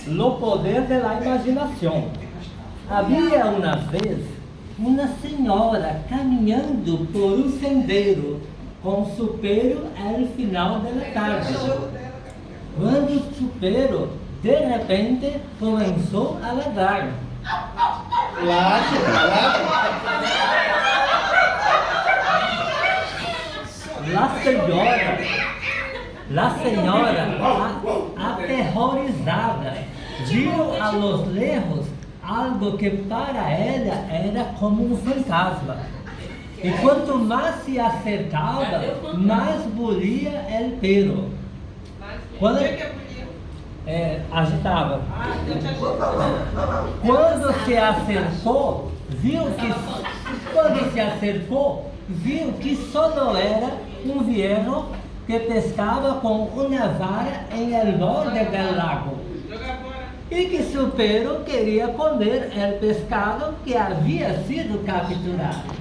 lo poder de la imaginación. Había una vez una señora caminhando por un sendero con su perro al final de la tarde. Cuando su perro de repente comenzó a ladrar. La señora, aterrorizada, viu a los lejos algo que para ella era como un fantasma. Y cuanto más se acercaba, más bulia el pelo. Quando agitava. Quando se acercou, viu que só era um viejo que pescava com uma vara em el borde del lago. E que seu perro queria comer el pescado que havia sido capturado.